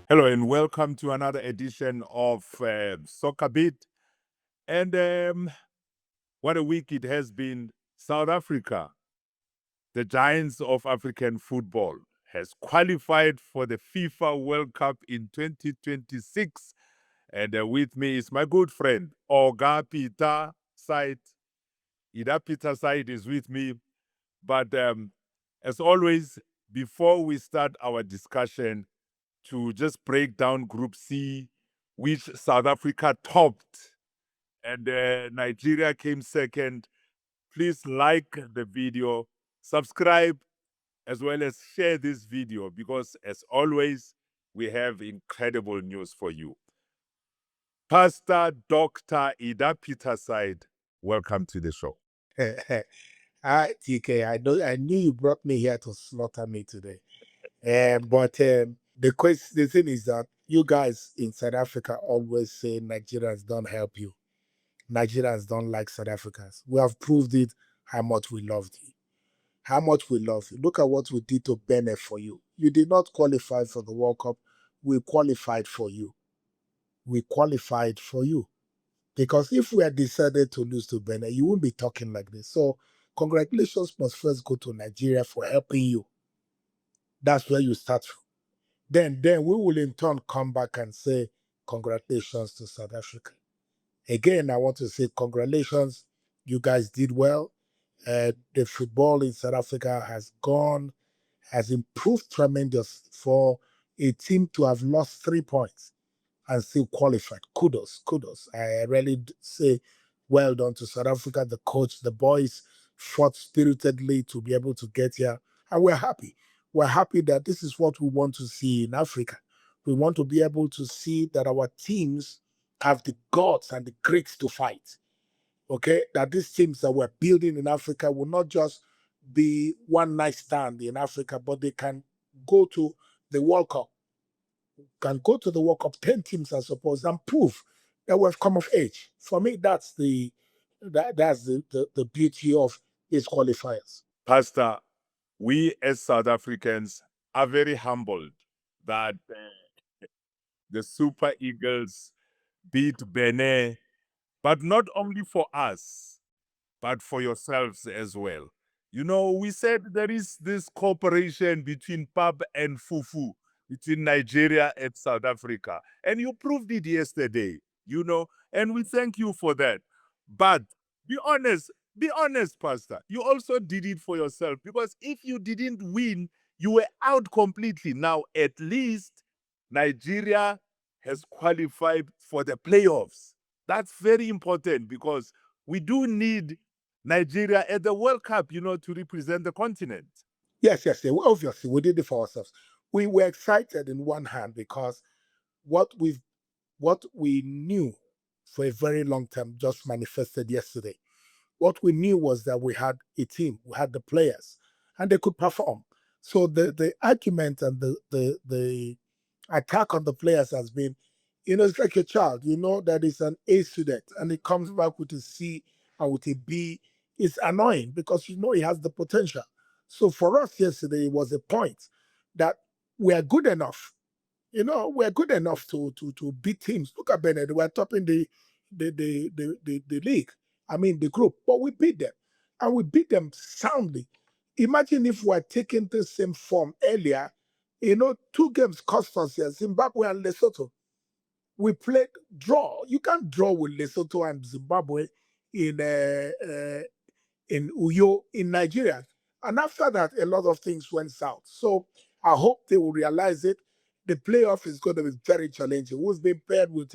Hello and welcome to another edition of SoccerBeat. And what a week it has been. South Africa, the giants of African football, has qualified for the FIFA World Cup in 2026. And with me is my good friend, Idah Peterside. Idah Peterside is with me. But as always, before we start our discussion, to just break down Group C, which South Africa topped and Nigeria came second. Please like the video, subscribe, as well as share this video because, as always, we have incredible news for you. Pastor Dr. Idah Peterside, welcome to the show. TK, I knew you brought me here to slaughter me today. But the thing is that you guys in South Africa always say Nigerians don't help you. Nigerians don't like South Africans. We have proved it how much we loved you. How much we love you. Look at what we did to Benin for you. You did not qualify for the World Cup. We qualified for you. We qualified for you. Because if we had decided to lose to Benin, you wouldn't be talking like this. So congratulations must first go to Nigeria for helping you. That's where you start from. Then we will in turn come back and say congratulations to South Africa. Again, I want to say congratulations. You guys did well. The football in South Africa has improved tremendous for a team to have lost 3 points and still qualified. Kudos, kudos. I really say well done to South Africa, the coach, the boys fought spiritedly to be able to get here. And we're happy. We're happy that this is what we want to see in Africa. We want to be able to see that our teams have the guts and the grit to fight. Okay, that these teams that we're building in Africa will not just be one night stand in Africa, but they can go to the World Cup, can go to the World Cup, 10 teams, I suppose, and prove that we've come of age. For me, that's the beauty of these qualifiers. Pastor, we as South Africans are very humbled that the Super Eagles beat Benin, but not only for us, but for yourselves as well. You know, we said there is this cooperation between Pub and Fufu, between Nigeria and South Africa. And you proved it yesterday, you know, and we thank you for that. But be honest, Pastor. You also did it for yourself because if you didn't win, you were out completely. Now, at least Nigeria has qualified for the playoffs. That's very important because we do need Nigeria at the World Cup, you know, to represent the continent. Yes, obviously, we did it for ourselves. We were excited in one hand because what we knew for a very long time just manifested yesterday. What we knew was that we had a team, we had the players, and they could perform. So the argument and the attack on the players has been, it's like a child, that is an A student and it comes back with a C and with a B. It's annoying because he has the potential. So for us yesterday, it was a point that we are good enough. We're good enough to beat teams. Look at Benin; we're topping the league. I mean the group, but we beat them, and we beat them soundly. Imagine if we're taking the same form earlier. 2 games cost us here: Zimbabwe and Lesotho. We played draw. You can't draw with Lesotho and Zimbabwe in in Uyo in Nigeria. And after that, a lot of things went south. So I hope they will realize it. The playoff is going to be very challenging. Who's been paired with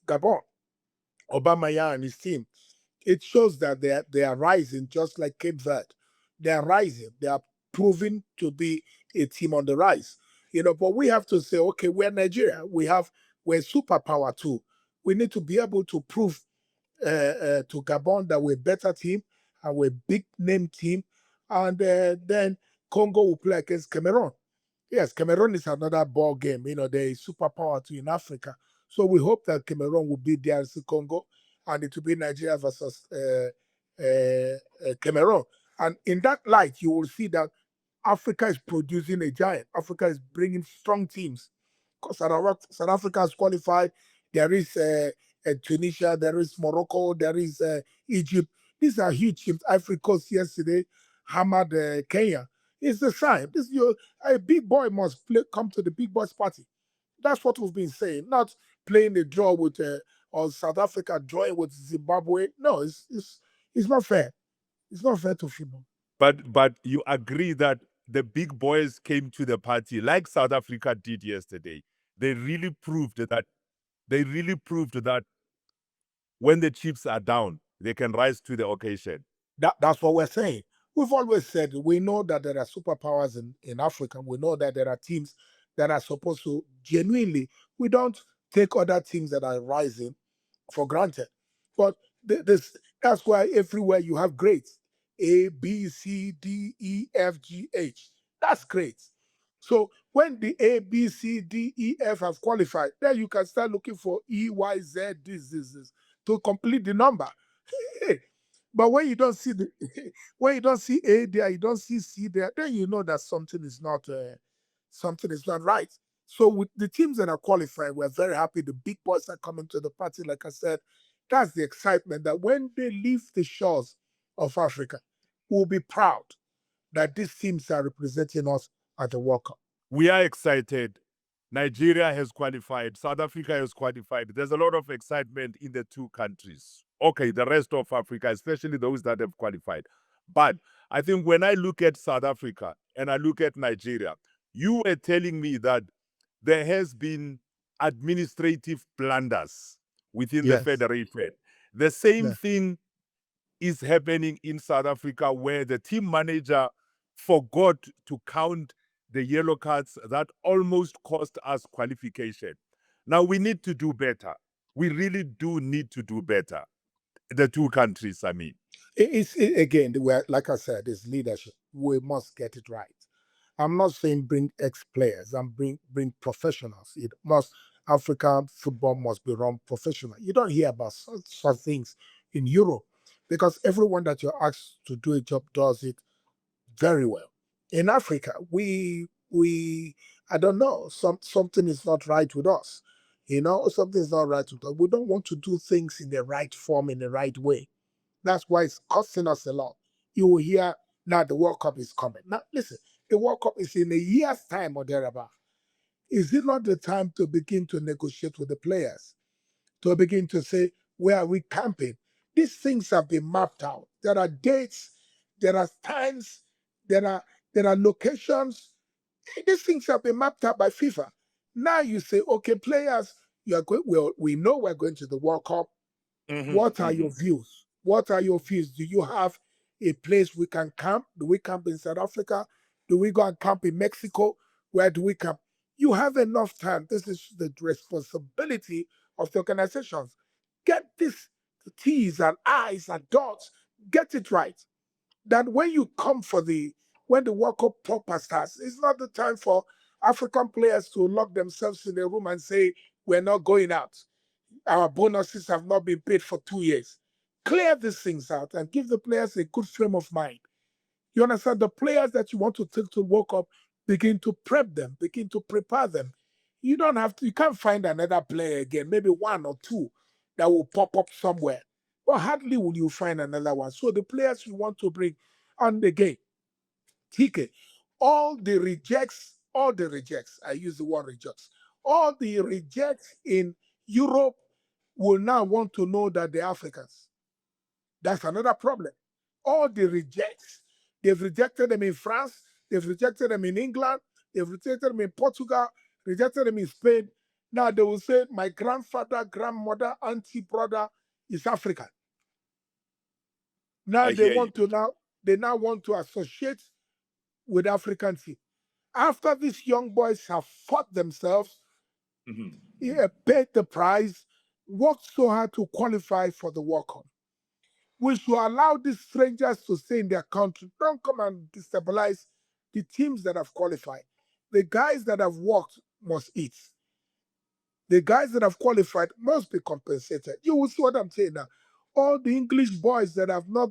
Gabon, Obama and his team? It shows that they are rising, just like Cape Verde. They are rising. They are proving to be a team on the rise. But we have to say, okay, we're Nigeria. We're superpower too. We need to be able to prove to Gabon that we're a better team and we're a big name team. And then Congo will play against Cameroon. Yes, Cameroon is another ball game. They're a superpower too in Africa. So we hope that Cameroon will beat DRC Congo and it will be Nigeria versus Cameroon. And in that light, you will see that Africa is producing a giant. Africa is bringing strong teams. South Africa has qualified. There is Tunisia, there is Morocco, there is Egypt. These are huge teams. Ivory Coast yesterday hammered Kenya. It's the sign. A big boy must come to the big boys party. That's what we've been saying. Not playing a draw with or South Africa drawing with Zimbabwe. No, it's not fair. It's not fair to football. But you agree that the big boys came to the party like South Africa did yesterday. They really proved that when the chips are down, they can rise to the occasion. That's what we're saying. We've always said we know that there are superpowers in Africa. We know that there are teams that are supposed to genuinely, we don't take other teams that are rising for granted. But that's why everywhere you have grades A, B, C, D, E, F, G, H. That's great. So when the A, B, C, D, E, F have qualified, then you can start looking for E, Y, Z, this to complete the number. But when you don't see when you don't see A there, you don't see C there, then you know that something is not right. So with the teams that are qualified, we're very happy. The big boys are coming to the party. Like I said, that's the excitement that when they leave the shores of Africa, we'll be proud that these teams are representing us at the World Cup. We are excited. Nigeria has qualified. South Africa has qualified. There's a lot of excitement in the two countries. Okay, the rest of Africa, especially those that have qualified. But I think when I look at South Africa and I look at Nigeria, you were telling me that there has been administrative blunders within the federation. The same thing is happening in South Africa, where the team manager forgot to count the yellow cards that almost cost us qualification. Now we need to do better. We really do need to do better. The two countries, I mean. Again, like I said, it's leadership. We must get it right. I'm not saying bring ex-players and bring professionals. African football must be run professional. You don't hear about such things in Europe because everyone that you're asked to do a job does it very well. In Africa, we I don't know, something is not right with us. Something is not right with us. We don't want to do things in the right form, in the right way. That's why it's costing us a lot. You will hear now the World Cup is coming. Now, listen, the World Cup is in a year's time or thereabout. Is it not the time to begin to negotiate with the players? To begin to say, where are we camping? These things have been mapped out. There are dates, there are times, there are locations. These things have been mapped out by FIFA. Now you say, okay, players, you are going. Well, we know we're going to the World Cup. What are your views? What are your views? Do you have a place we can camp? Do we camp in South Africa? Do we go and camp in Mexico? Where do we camp? You have enough time. This is the responsibility of the organizations. Get this T's and I's and dots. Get it right. That when you come when the World Cup proper starts, it's not the time for African players to lock themselves in a room and say, we're not going out. Our bonuses have not been paid for 2 years. Clear these things out and give the players a good frame of mind. You understand? The players that you want to take to World Cup, begin to prep them, begin to prepare them. You can't find another player again, maybe one or two that will pop up somewhere. But hardly will you find another one. So the players you want to bring, and again, TK, all the rejects, I use the word rejects, all the rejects in Europe will now want to know that they're Africans. That's another problem. All the rejects, they've rejected them in France, they've rejected them in England, they've rejected them in Portugal, rejected them in Spain. Now they will say, my grandfather, grandmother, auntie, brother is African. Now they now want to associate with African team. After these young boys have fought themselves, paid the price, worked so hard to qualify for the World Cup, we should allow these strangers to stay in their country. Don't come and destabilize the teams that have qualified. The guys that have worked must eat. The guys that have qualified must be compensated. You will see what I'm saying now. All the English boys that have not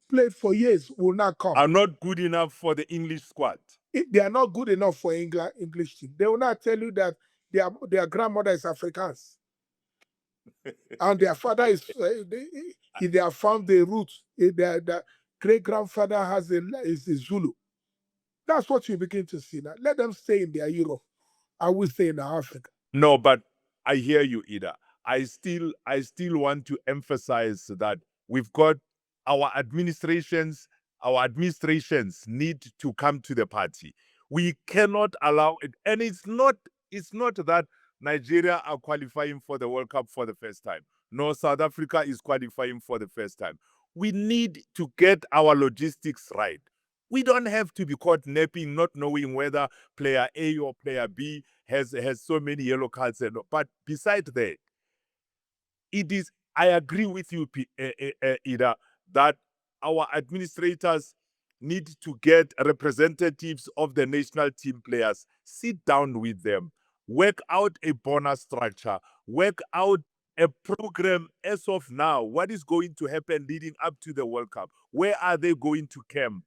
played for years will not come. Are not good enough for the English squad. If they are not good enough for English team, they will not tell you that their grandmother is Afrikaans and their father is. If they have found the roots, if their great grandfather is Zulu. That's what you begin to see now. Let them stay in their Europe. I will stay in Africa. No, but I hear you, Idah. I still want to emphasize that we've got our administrations need to come to the party. We cannot allow it, and it's not that Nigeria are qualifying for the World Cup for the first time. No, South Africa is qualifying for the first time. We need to get our logistics right. We don't have to be caught napping, not knowing whether player A or player B has so many yellow cards. But besides that, it is, I agree with you, Idah, that our administrators need to get representatives of the national team players, sit down with them, work out a bonus structure, work out a program as of now. What is going to happen leading up to the World Cup? Where are they going to camp?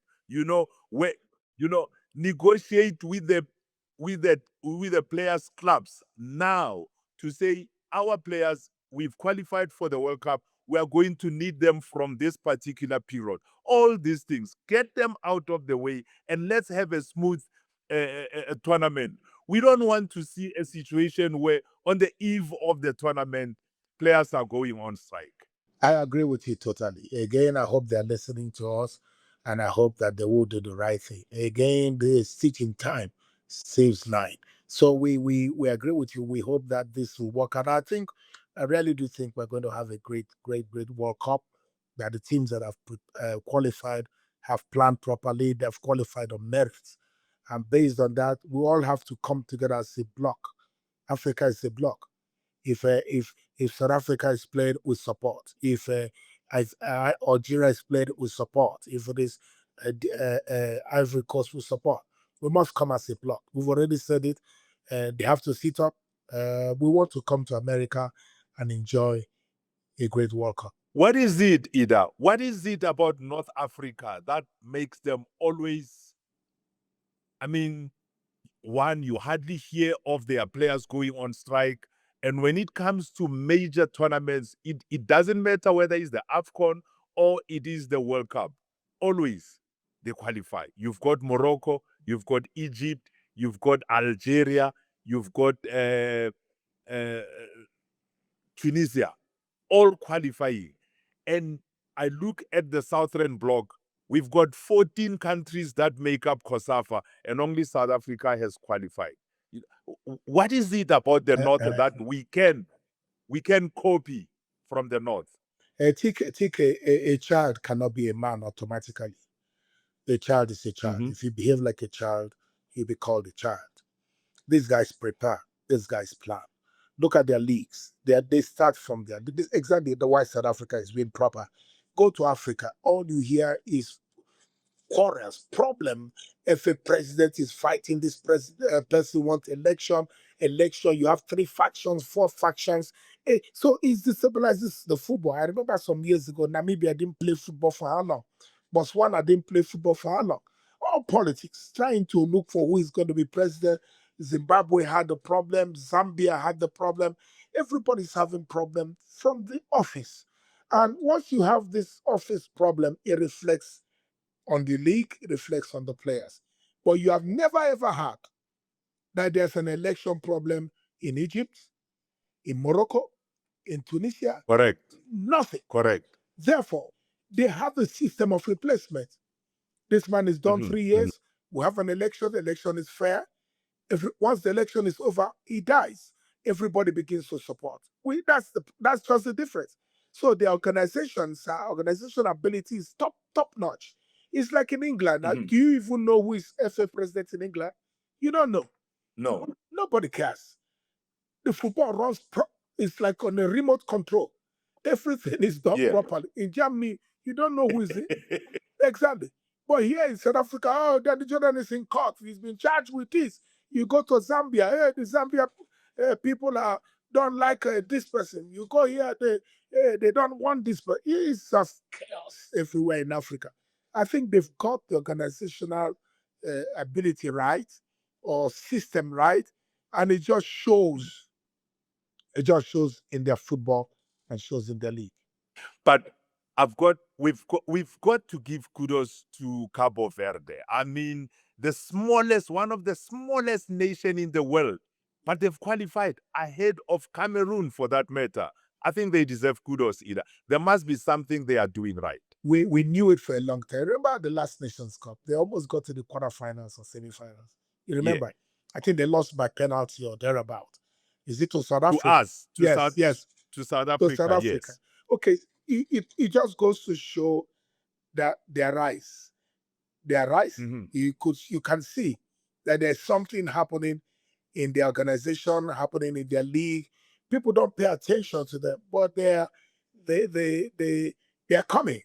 Where, negotiate with the players' clubs now to say our players, we've qualified for the World Cup. We are going to need them from this particular period. All these things, get them out of the way, and let's have a smooth tournament. We don't want to see a situation where on the eve of the tournament, players are going on strike. I agree with you totally. Again, I hope they're listening to us and I hope that they will do the right thing. Again, this teaching time saves nine. So we agree with you. We hope that this will work out. I really do think we're going to have a great World Cup. That the teams that have qualified have planned properly, they've qualified on merits. And based on that, we all have to come together as a block. Africa is a block. If South Africa is played with support, if Algeria is played with support, if it is Ivory Coast with support, we must come as a block. We've already said it. They have to sit up. We want to come to America and enjoy a great World Cup. What is it, Idah? What is it about North Africa that makes them always, I mean, one, you hardly hear of their players going on strike. And when it comes to major tournaments, it doesn't matter whether it's the AFCON or it is the World Cup. Always they qualify. You've got Morocco, you've got Egypt, you've got Algeria, you've got Tunisia, all qualifying. And I look at the Southern Bloc, we've got 14 countries that make up COSAFA, and only South Africa has qualified. What is it about the North that we can copy from the North? A child cannot be a man automatically. A child is a child. If you behave like a child, you'll be called a child. These guys prepare. These guys plan. Look at their leagues. They start from there. This is exactly the why South Africa is being proper. Go to Africa. All you hear is quarrels, problem. If a president is fighting this person wants election, you have 3 factions, 4 factions. So it destabilizes the football. I remember some years ago, Namibia didn't play football for how long? Botswana didn't play football for how long? All politics, trying to look for who is going to be president. Zimbabwe had the problem. Zambia had the problem. Everybody's having problem from the office. And once you have this office problem, it reflects on the league, it reflects on the players. But you have never ever heard that there's an election problem in Egypt, in Morocco, in Tunisia. Correct. Nothing. Correct. Therefore, they have a system of replacement. This man is done 3 years. We have an election. The election is fair. Once the election is over, he dies. Everybody begins to support. That's just the difference. So the organization ability is top notch. It's like in England. Now, do you even know who is FA president in England? You don't know. No. Nobody cares. The football runs it's like on a remote control. Everything is done properly. In Germany, you don't know who is it. Exactly. But here in South Africa, oh, Daddy Jordan is in court. He's been charged with this. You go to Zambia, the Zambia people don't like this person. You go here, they don't want this person. It's just chaos everywhere in Africa. I think they've got the organizational ability right or system right, and it just shows. It just shows in their football and shows in their league. But we've got to give kudos to Cabo Verde. I mean, one of the smallest nation in the world, but they've qualified ahead of Cameroon for that matter. I think they deserve kudos either. There must be something they are doing right. We knew it for a long time. Remember the last Nations Cup? They almost got to the quarterfinals or semifinals. You remember? Yeah. I think they lost by penalty or thereabout. Is it to South To Africa? us, to Yes, South yes. to South To Africa, South Africa. yes. Okay, it just goes to show that their rise. Mhm. You can see that there's something happening in the organization, happening in their league. People don't pay attention to them, but they're coming.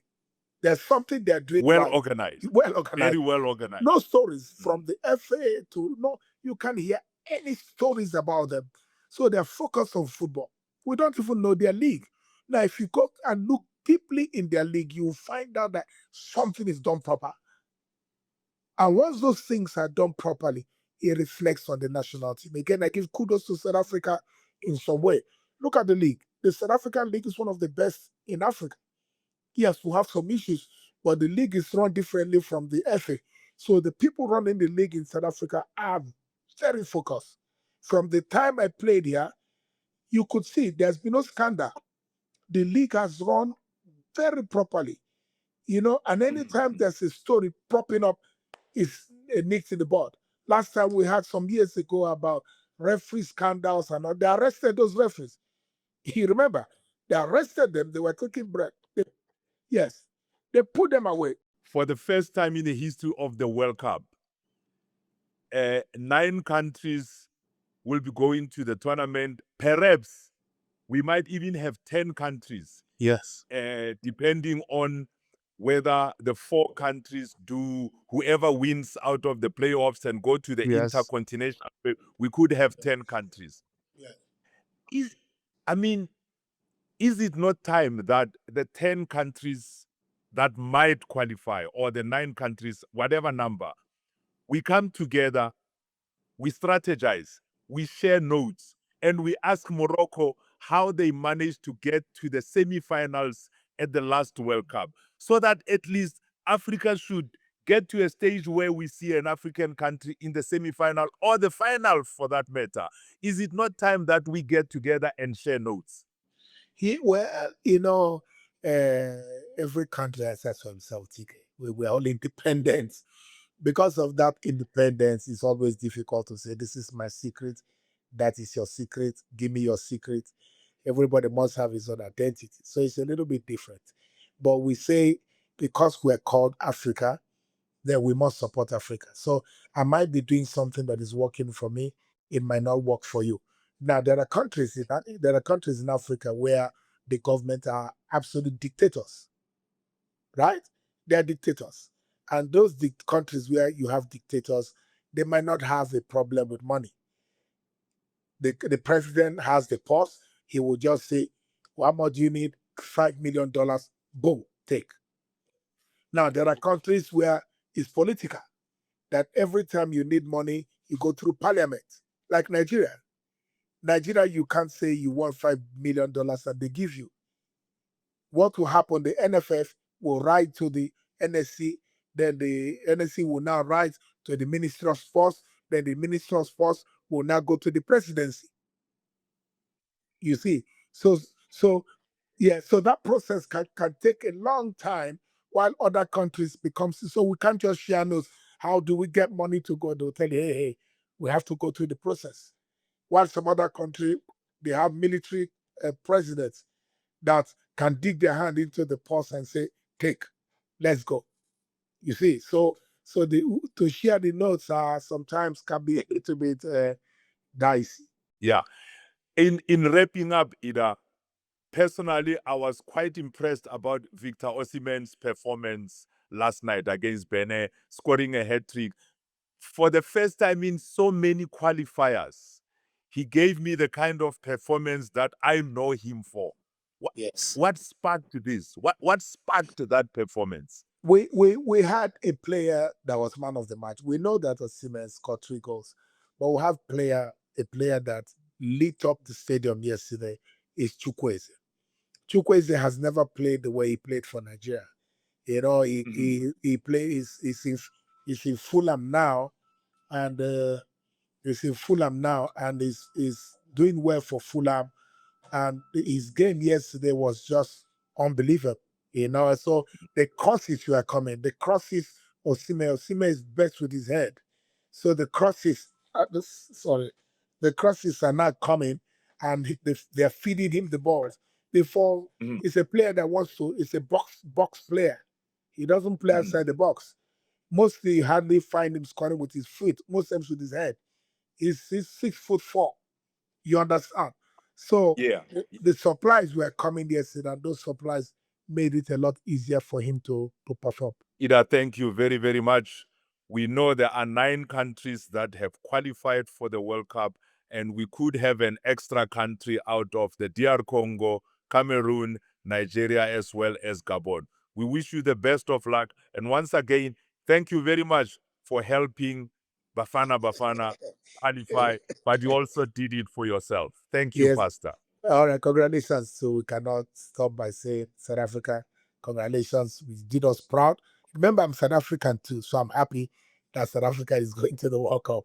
There's something they're doing Well right. organized. Well organized. Very well organized. No stories from the FA to no, you can't hear any stories about them. So they're focused on football. We don't even know their league. Now, if you go and look deeply in their league, you'll find out that something is done proper. And once those things are done properly, it reflects on the national team. Again, I give kudos to South Africa in some way. Look at the league. The South African league is one of the best in Africa. Yes, we have some issues, but the league is run differently from the FA. So the people running the league in South Africa are very focused. From the time I played here, you could see there's been no scandal. The league has run very properly, and anytime there's a story propping up, it's nicked in the bud. Last time we had some years ago about referee scandals and all, they arrested those referees. You remember? They arrested them, they were cooking bread. Yes, they put them away. For the first time in the history of the World Cup, 9 countries will be going to the tournament. Perhaps we might even have 10 countries. Yes. Depending on whether the 4 countries do, whoever wins out of the playoffs and go to the Yes. intercontinental, we could have 10 countries. Yeah. Is it not time that the 10 countries that might qualify, or the 9 countries, whatever number, we come together, we strategize, we share notes, and we ask Morocco how they managed to get to the semi-finals at the last World Cup, so that at least Africa should get to a stage where we see an African country in the semi-final or the final for that matter. Is it not time that we get together and share notes? Every country has for himself, TK. We're all independent. Because of that independence, it's always difficult to say, this is my secret, that is your secret, give me your secret. Everybody must have his own identity. So it's a little bit different. But we say, because we're called Africa, then we must support Africa. So I might be doing something that is working for me, it might not work for you. Now there are countries in Africa where the government are absolute dictators, right? They are dictators, and those countries where you have dictators, they might not have a problem with money. The president has the purse; he will just say, "How much do you need? $5 million. Boom, take." Now there are countries where it's political, that every time you need money, you go through parliament, like Nigeria. Nigeria, you can't say you want $5 million and they give you. What will happen? The NFF will write to the NSC, then the NSC will now write to the Ministry of Sports, then the Ministry of Sports will now go to the presidency. You see, so yeah, so that process can take a long time while other countries become, so we can't just share notes. How do we get money to go? They'll tell you, hey, we have to go through the process. While some other country, they have military presidents that can dig their hand into the purse and say, take, let's go. You see, so to share the notes sometimes can be a little bit dicey. Yeah. In wrapping up, Idah, personally, I was quite impressed about Victor Osimhen's performance last night against Benin, scoring a hat-trick. For the first time in so many qualifiers, he gave me the kind of performance that I know him for. Yes. What sparked this? What sparked that performance? we had a player that was man of the match. We know that Osimhen scored 3 goals, but we have a player that lit up the stadium yesterday is Chukwueze. Chukwueze has never played the way he played for Nigeria. You know, he plays. He's in Fulham now, and is doing well for Fulham. And his game yesterday was just unbelievable. You know, so the crosses were coming. The crosses, Osimhen is best with his head. So the crosses, the crosses are not coming, and they're feeding him the balls. Before, it's a player that wants to. It's a box player. He doesn't play outside the box. Mostly, you hardly find him scoring with his feet. Most times with his head. He's 6'4". You understand? So Yeah. the supplies were coming yesterday, and those supplies made it a lot easier for him to perform. Idah, thank you very, very much. We know there are 9 countries that have qualified for the World Cup, and we could have an extra country out of the DR Congo, Cameroon, Nigeria, as well as Gabon. We wish you the best of luck. And once again, thank you very much for helping Bafana Bafana qualify, but you also did it for yourself. Thank you, Yes. Pastor. All right, congratulations. So we cannot stop by saying South Africa, congratulations. You did us proud. Remember, I'm South African too, so I'm happy that South Africa is going to the World Cup.